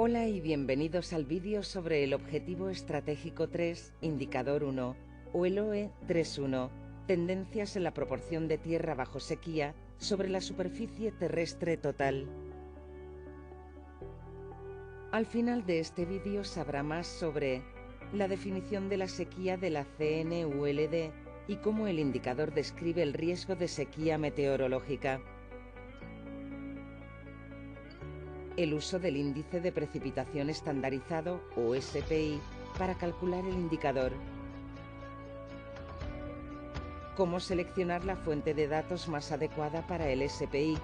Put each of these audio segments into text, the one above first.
Hola y bienvenidos al vídeo sobre el Objetivo Estratégico 3, Indicador 1, o el OE 31, tendencias en la proporción de tierra bajo sequía sobre la superficie terrestre total. Al final de este vídeo sabrá más sobre la definición de la sequía de la CNULD y cómo el indicador describe el riesgo de sequía meteorológica. El uso del índice de precipitación estandarizado, o SPI, para calcular el indicador. Cómo seleccionar la fuente de datos más adecuada para el SPI.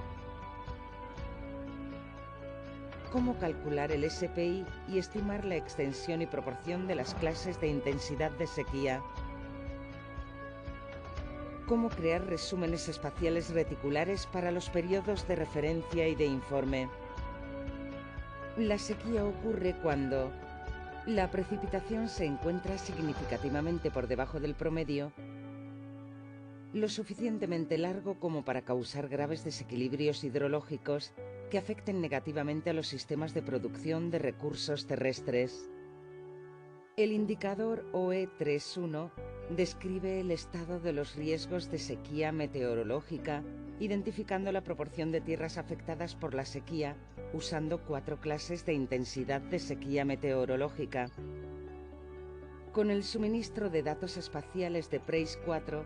Cómo calcular el SPI y estimar la extensión y proporción de las clases de intensidad de sequía. Cómo crear resúmenes espaciales reticulares para los periodos de referencia y de informe. La sequía ocurre cuando la precipitación se encuentra significativamente por debajo del promedio, lo suficientemente largo como para causar graves desequilibrios hidrológicos que afecten negativamente a los sistemas de producción de recursos terrestres. El indicador OE31 describe el estado de los riesgos de sequía meteorológica, identificando la proporción de tierras afectadas por la sequía, usando 4 clases de intensidad de sequía meteorológica. Con el suministro de datos espaciales de PREIS 4,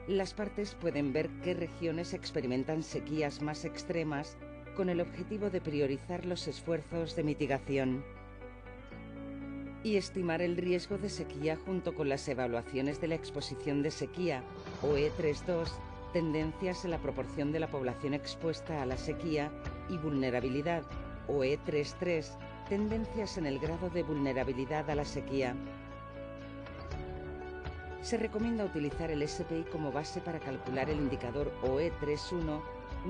las partes pueden ver qué regiones experimentan sequías más extremas, con el objetivo de priorizar los esfuerzos de mitigación y estimar el riesgo de sequía junto con las evaluaciones de la exposición de sequía, OE32, tendencias en la proporción de la población expuesta a la sequía, y vulnerabilidad, OE33, tendencias en el grado de vulnerabilidad a la sequía. Se recomienda utilizar el SPI como base para calcular el indicador OE31,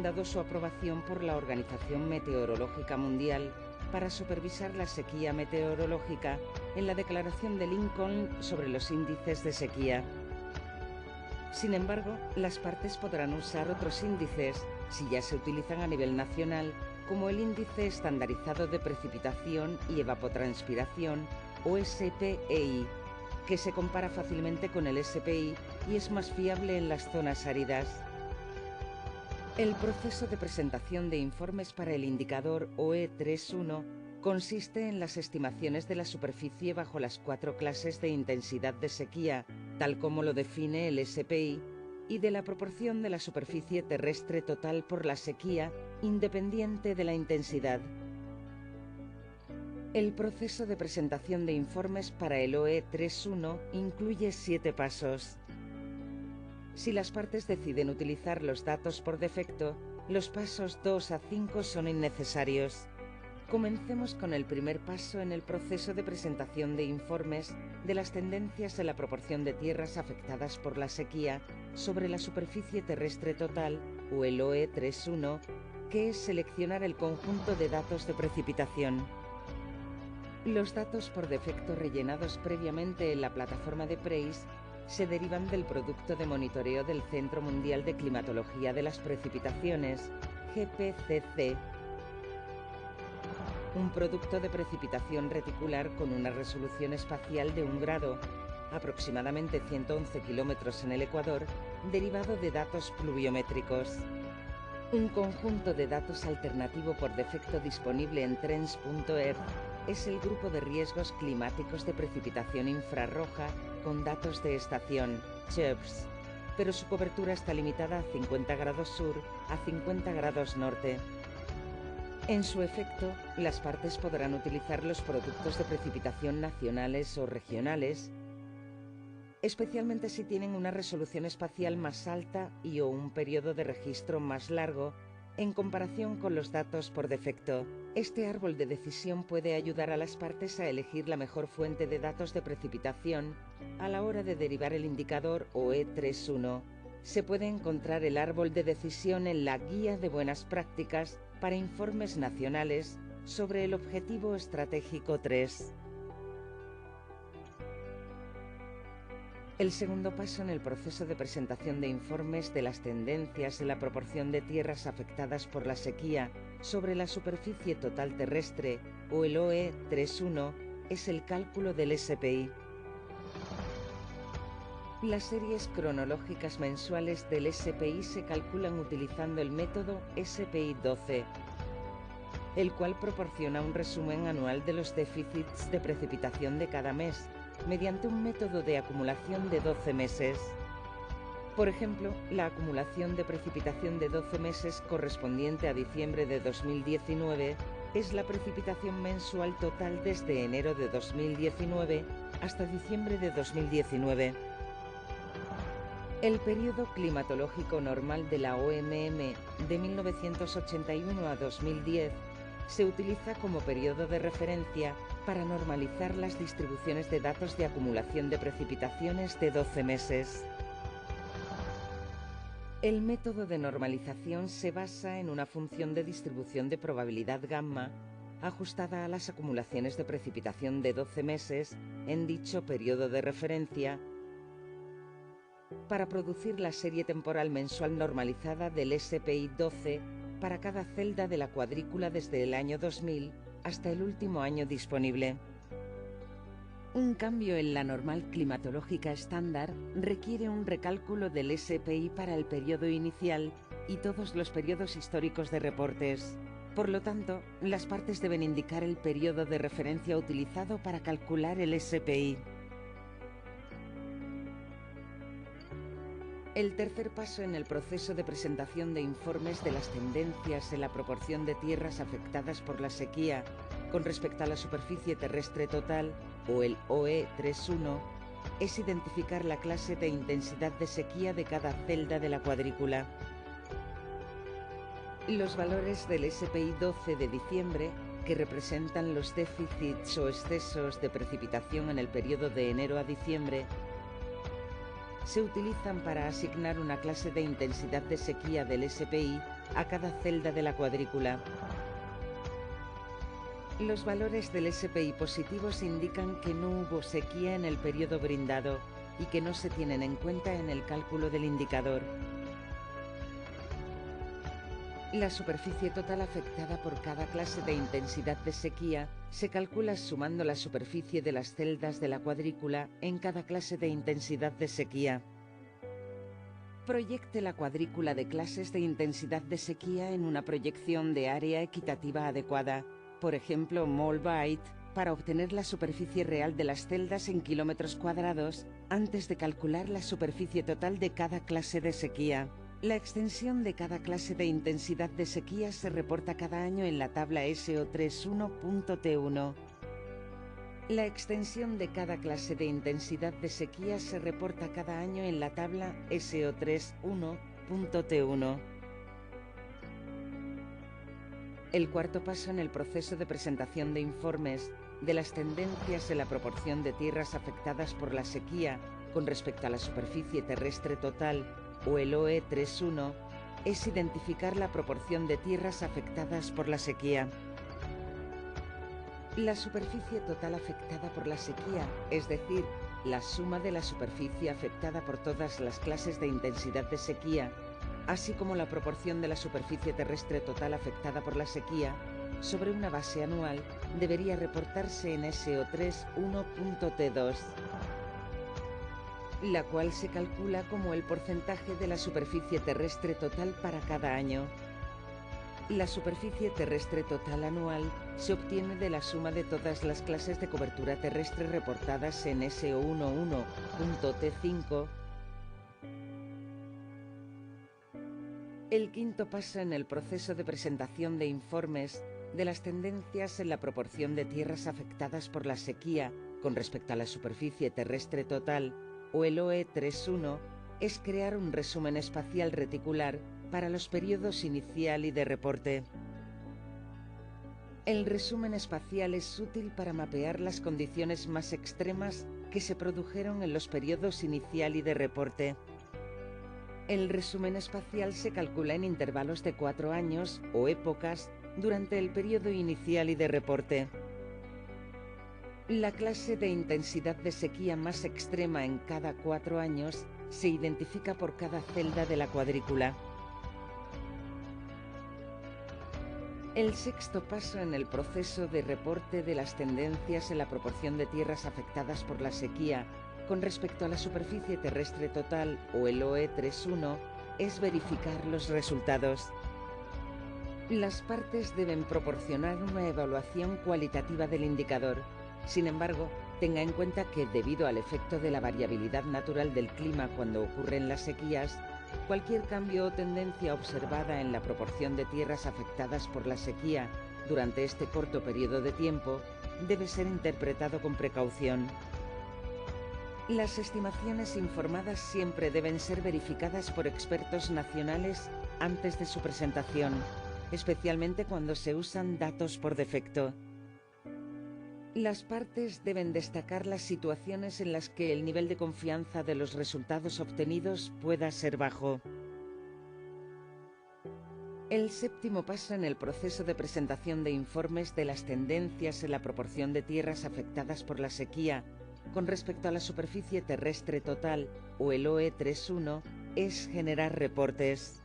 dado su aprobación por la Organización Meteorológica Mundial para supervisar la sequía meteorológica en la Declaración de Lincoln sobre los índices de sequía. Sin embargo, las partes podrán usar otros índices, si ya se utilizan a nivel nacional, como el Índice Estandarizado de Precipitación y Evapotranspiración, o SPEI, que se compara fácilmente con el SPI y es más fiable en las zonas áridas. El proceso de presentación de informes para el indicador OE31 consiste en las estimaciones de la superficie bajo las 4 clases de intensidad de sequía, tal como lo define el SPI, y de la proporción de la superficie terrestre total por la sequía, independiente de la intensidad. El proceso de presentación de informes para el OE31 incluye 7 pasos. Si las partes deciden utilizar los datos por defecto, los pasos 2 a 5 son innecesarios. Comencemos con el primer paso en el proceso de presentación de informes de las tendencias en la proporción de tierras afectadas por la sequía sobre la superficie terrestre total, o el OE31, que es seleccionar el conjunto de datos de precipitación. Los datos por defecto rellenados previamente en la plataforma de PREIS se derivan del producto de monitoreo del Centro Mundial de Climatología de las Precipitaciones, GPCC, un producto de precipitación reticular con una resolución espacial de 1 grado, aproximadamente 111 kilómetros en el Ecuador, derivado de datos pluviométricos. Un conjunto de datos alternativo por defecto disponible en Trends.earth es el grupo de riesgos climáticos de precipitación infrarroja con datos de estación, CHIRPS, pero su cobertura está limitada a 50 grados sur a 50 grados norte. En su efecto, las partes podrán utilizar los productos de precipitación nacionales o regionales, especialmente si tienen una resolución espacial más alta y o un periodo de registro más largo en comparación con los datos por defecto. Este árbol de decisión puede ayudar a las partes a elegir la mejor fuente de datos de precipitación a la hora de derivar el indicador OE31. Se puede encontrar el árbol de decisión en la Guía de Buenas Prácticas para Informes Nacionales sobre el Objetivo Estratégico 3. El segundo paso en el proceso de presentación de informes de las tendencias en la proporción de tierras afectadas por la sequía sobre la superficie total terrestre, o el OE 3.1, es el cálculo del SPI. Las series cronológicas mensuales del SPI se calculan utilizando el método SPI-12, el cual proporciona un resumen anual de los déficits de precipitación de cada mes, mediante un método de acumulación de 12 meses. Por ejemplo, la acumulación de precipitación de 12 meses correspondiente a diciembre de 2019 es la precipitación mensual total desde enero de 2019 hasta diciembre de 2019. El periodo climatológico normal de la OMM de 1981 a 2010 se utiliza como periodo de referencia para normalizar las distribuciones de datos de acumulación de precipitaciones de 12 meses. El método de normalización se basa en una función de distribución de probabilidad gamma ajustada a las acumulaciones de precipitación de 12 meses en dicho periodo de referencia para producir la serie temporal mensual normalizada del SPI 12 para cada celda de la cuadrícula desde el año 2000 hasta el último año disponible. Un cambio en la normal climatológica estándar requiere un recálculo del SPI para el periodo inicial y todos los periodos históricos de reportes. Por lo tanto, las partes deben indicar el periodo de referencia utilizado para calcular el SPI. El tercer paso en el proceso de presentación de informes de las tendencias en la proporción de tierras afectadas por la sequía con respecto a la superficie terrestre total, o el OE 3.1, es identificar la clase de intensidad de sequía de cada celda de la cuadrícula. Los valores del SPI 12 de diciembre, que representan los déficits o excesos de precipitación en el periodo de enero a diciembre, se utilizan para asignar una clase de intensidad de sequía del SPI a cada celda de la cuadrícula. Los valores del SPI positivos indican que no hubo sequía en el periodo brindado y que no se tienen en cuenta en el cálculo del indicador. La superficie total afectada por cada clase de intensidad de sequía se calcula sumando la superficie de las celdas de la cuadrícula en cada clase de intensidad de sequía. Proyecte la cuadrícula de clases de intensidad de sequía en una proyección de área equitativa adecuada, por ejemplo mol/byte, para obtener la superficie real de las celdas en kilómetros cuadrados antes de calcular la superficie total de cada clase de sequía. La extensión de cada clase de intensidad de sequía se reporta cada año en la tabla SO31.T1. La extensión de cada clase de intensidad de sequía se reporta cada año en la tabla SO31.T1. El cuarto paso en el proceso de presentación de informes de las tendencias en la proporción de tierras afectadas por la sequía con respecto a la superficie terrestre total, o el OE 3.1, es identificar la proporción de tierras afectadas por la sequía. La superficie total afectada por la sequía, es decir, la suma de la superficie afectada por todas las clases de intensidad de sequía, así como la proporción de la superficie terrestre total afectada por la sequía, sobre una base anual, debería reportarse en SO3.1.T2. la cual se calcula como el porcentaje de la superficie terrestre total para cada año. La superficie terrestre total anual se obtiene de la suma de todas las clases de cobertura terrestre reportadas en SO11.T5. El quinto paso en el proceso de presentación de informes de las tendencias en la proporción de tierras afectadas por la sequía con respecto a la superficie terrestre total, o el OE 3.1, es crear un resumen espacial reticular para los periodos inicial y de reporte. El resumen espacial es útil para mapear las condiciones más extremas que se produjeron en los periodos inicial y de reporte. El resumen espacial se calcula en intervalos de 4 años o épocas durante el periodo inicial y de reporte. La clase de intensidad de sequía más extrema en cada 4 años se identifica por cada celda de la cuadrícula. El sexto paso en el proceso de reporte de las tendencias en la proporción de tierras afectadas por la sequía con respecto a la superficie terrestre total, o el OE31, es verificar los resultados. Las partes deben proporcionar una evaluación cualitativa del indicador. Sin embargo, tenga en cuenta que debido al efecto de la variabilidad natural del clima cuando ocurren las sequías, cualquier cambio o tendencia observada en la proporción de tierras afectadas por la sequía durante este corto periodo de tiempo debe ser interpretado con precaución. Las estimaciones informadas siempre deben ser verificadas por expertos nacionales antes de su presentación, especialmente cuando se usan datos por defecto. Las partes deben destacar las situaciones en las que el nivel de confianza de los resultados obtenidos pueda ser bajo. El séptimo paso en el proceso de presentación de informes de las tendencias en la proporción de tierras afectadas por la sequía con respecto a la superficie terrestre total, o el OE31, es generar reportes.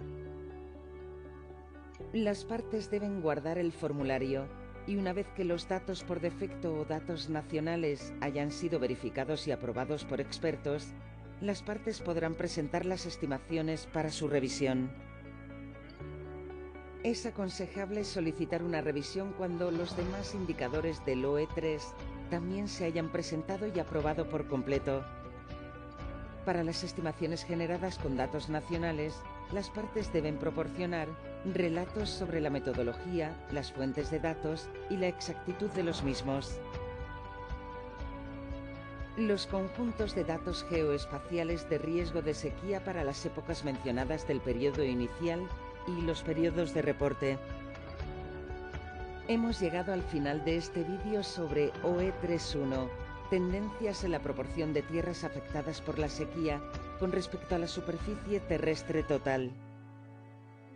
Las partes deben guardar el formulario y una vez que los datos por defecto o datos nacionales hayan sido verificados y aprobados por expertos, las partes podrán presentar las estimaciones para su revisión. Es aconsejable solicitar una revisión cuando los demás indicadores del OE3 también se hayan presentado y aprobado por completo. Para las estimaciones generadas con datos nacionales, las partes deben proporcionar relatos sobre la metodología, las fuentes de datos y la exactitud de los mismos. Los conjuntos de datos geoespaciales de riesgo de sequía para las épocas mencionadas del periodo inicial y los periodos de reporte. Hemos llegado al final de este vídeo sobre OE31, tendencias en la proporción de tierras afectadas por la sequía con respecto a la superficie terrestre total.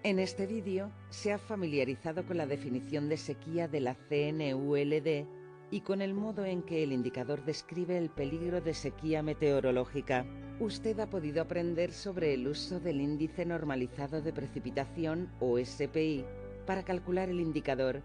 En este vídeo se ha familiarizado con la definición de sequía de la CNULD y con el modo en que el indicador describe el peligro de sequía meteorológica. Usted ha podido aprender sobre el uso del índice normalizado de precipitación, o SPI, para calcular el indicador,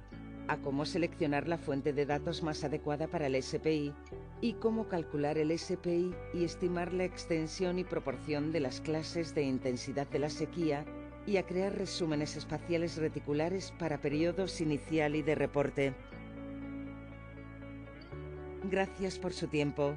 a cómo seleccionar la fuente de datos más adecuada para el SPI y cómo calcular el SPI y estimar la extensión y proporción de las clases de intensidad de la sequía y a crear resúmenes espaciales reticulares para periodos inicial y de reporte. Gracias por su tiempo.